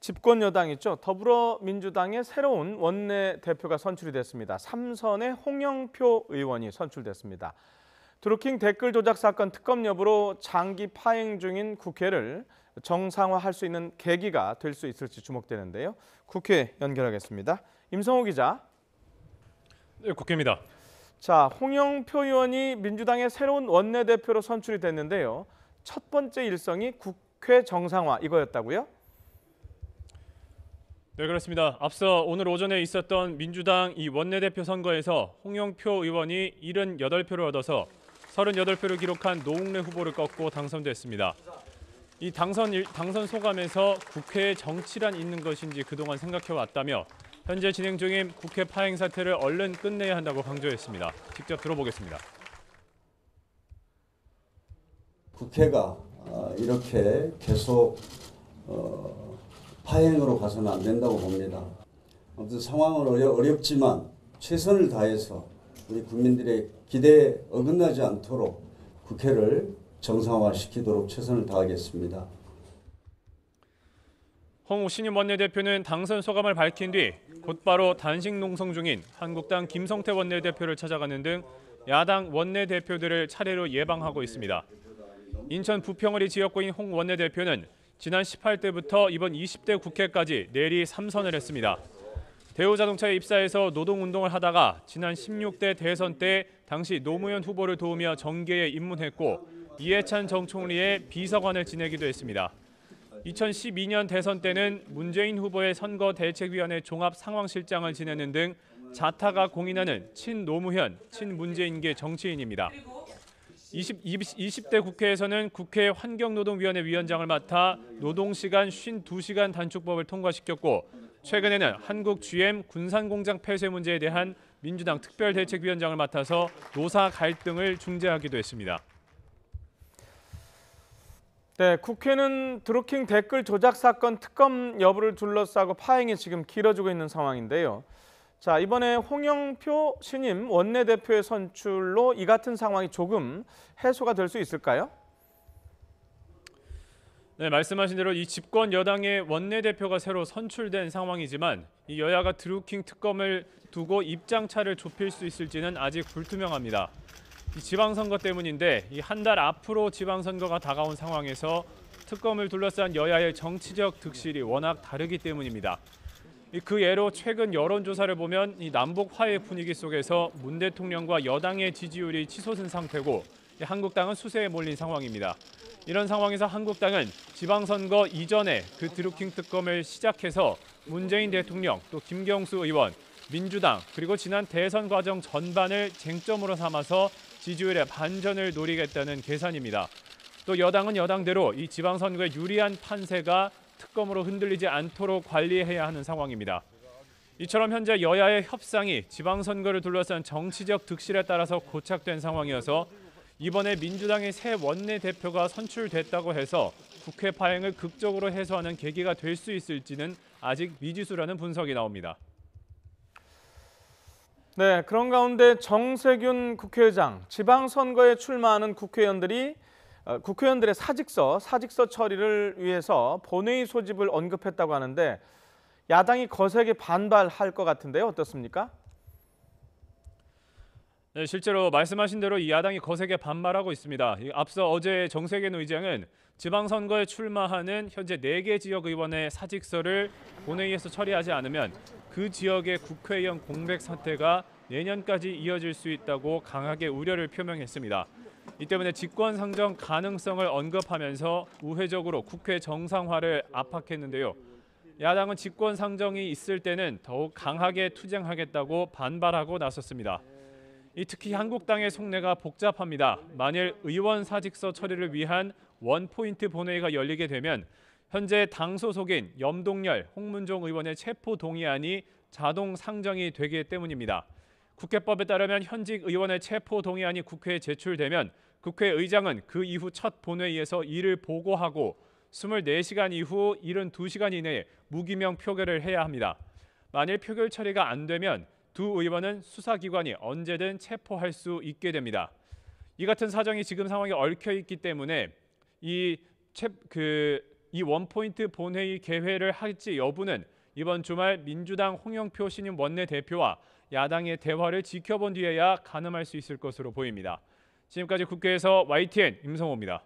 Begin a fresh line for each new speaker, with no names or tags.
집권 여당 있죠. 더불어민주당의 새로운 원내대표가 선출이 됐습니다. 삼선의 홍영표 의원이 선출됐습니다. 드루킹 댓글 조작 사건 특검 여부로 장기 파행 중인 국회를 정상화할 수 있는 계기가 될 수 있을지 주목되는데요. 국회 연결하겠습니다. 임성호 기자.
네, 국회입니다.
자, 홍영표 의원이 민주당의 새로운 원내대표로 선출이 됐는데요. 첫 번째 일성이 국회 정상화 이거였다고요?
네, 그렇습니다. 앞서 오늘 오전에 있었던 민주당 이 원내대표 선거에서 홍영표 의원이 78표를 얻어서 38표를 기록한 노웅래 후보를 꺾고 당선됐습니다. 이 당선 소감에서 국회에 정치란 있는 것인지 그동안 생각해왔다며 현재 진행 중인 국회 파행 사태를 얼른 끝내야 한다고 강조했습니다. 직접 들어보겠습니다.
국회가 이렇게 계속 파행으로 가서는 안 된다고 봅니다. 아무튼 상황은 어렵지만 최선을 다해서 우리 국민들의 기대에 어긋나지 않도록 국회를 정상화시키도록 최선을 다하겠습니다.
홍 신임 원내대표는 당선 소감을 밝힌 뒤 곧바로 단식 농성 중인 한국당 김성태 원내대표를 찾아가는 등 야당 원내대표들을 차례로 예방하고 있습니다. 인천 부평을이 지역구인 홍 원내대표는 지난 18대부터 이번 20대 국회까지 내리 3선을 했습니다. 대우자동차에 입사해서 노동운동을 하다가 지난 16대 대선 때 당시 노무현 후보를 도우며 정계에 입문했고 이해찬 전 총리의 비서관을 지내기도 했습니다. 2012년 대선 때는 문재인 후보의 선거대책위원회 종합상황실장을 지내는 등 자타가 공인하는 친노무현, 친문재인계 정치인입니다. 20대 국회에서는 국회 환경노동위원회 위원장을 맡아 노동시간 52시간 단축법을 통과시켰고 최근에는 한국 GM 군산공장 폐쇄 문제에 대한 민주당 특별대책위원장을 맡아서 노사 갈등을 중재하기도 했습니다.
네, 국회는 드루킹 댓글 조작 사건 특검 여부를 둘러싸고 파행이 지금 길어지고 있는 상황인데요. 자, 이번에 홍영표 신임 원내대표의 선출로 이 같은 상황이 조금 해소가 될 수 있을까요?
네, 말씀하신 대로 이 집권 여당의 원내대표가 새로 선출된 상황이지만 이 여야가 드루킹 특검을 두고 입장차를 좁힐 수 있을지는 아직 불투명합니다. 이 지방선거 때문인데 이 한 달 앞으로 지방선거가 다가온 상황에서 특검을 둘러싼 여야의 정치적 득실이 워낙 다르기 때문입니다. 그 예로 최근 여론조사를 보면 이 남북 화해 분위기 속에서 문 대통령과 여당의 지지율이 치솟은 상태고 한국당은 수세에 몰린 상황입니다. 이런 상황에서 한국당은 지방선거 이전에 그 드루킹 특검을 시작해서 문재인 대통령 또 김경수 의원, 민주당 그리고 지난 대선 과정 전반을 쟁점으로 삼아서 지지율의 반전을 노리겠다는 계산입니다. 또 여당은 여당대로 이 지방선거에 유리한 판세가 특검으로 흔들리지 않도록 관리해야 하는 상황입니다. 이처럼 현재 여야의 협상이 지방선거를 둘러싼 정치적 득실에 따라서 고착된 상황이어서 이번에 민주당의 새 원내대표가 선출됐다고 해서 국회 파행을 극적으로 해소하는 계기가 될 수 있을지는 아직 미지수라는 분석이 나옵니다.
네, 그런 가운데 정세균 국회의장, 지방선거에 출마하는 국회의원들의 사직서 처리를 위해서 본회의 소집을 언급했다고 하는데 야당이 거세게 반발할 것 같은데요. 어떻습니까?
네, 실제로 말씀하신 대로 이 야당이 거세게 반발하고 있습니다. 앞서 어제 정세균 의장은 지방선거에 출마하는 현재 4개 지역 의원의 사직서를 본회의에서 처리하지 않으면 그 지역의 국회의원 공백 사태가 내년까지 이어질 수 있다고 강하게 우려를 표명했습니다. 이 때문에 직권 상정 가능성을 언급하면서 우회적으로 국회 정상화를 압박했는데요. 야당은 직권 상정이 있을 때는 더욱 강하게 투쟁하겠다고 반발하고 나섰습니다. 특히 한국당의 속내가 복잡합니다. 만일 의원 사직서 처리를 위한 원포인트 본회의가 열리게 되면 현재 당 소속인 염동열, 홍문종 의원의 체포 동의안이 자동 상정이 되기 때문입니다. 국회법에 따르면 현직 의원의 체포 동의안이 국회에 제출되면 국회의장은 그 이후 첫 본회의에서 이를 보고하고 24시간 이후 72시간 이내에 무기명 표결을 해야 합니다. 만일 표결 처리가 안 되면 두 의원은 수사기관이 언제든 체포할 수 있게 됩니다. 이 같은 사정이 지금 상황에 얽혀 있기 때문에 이 원포인트 본회의 개회를 할지 여부는 이번 주말 민주당 홍영표 신임 원내대표와 야당의 대화를 지켜본 뒤에야 가늠할 수 있을 것으로 보입니다. 지금까지 국회에서 YTN 임성호입니다.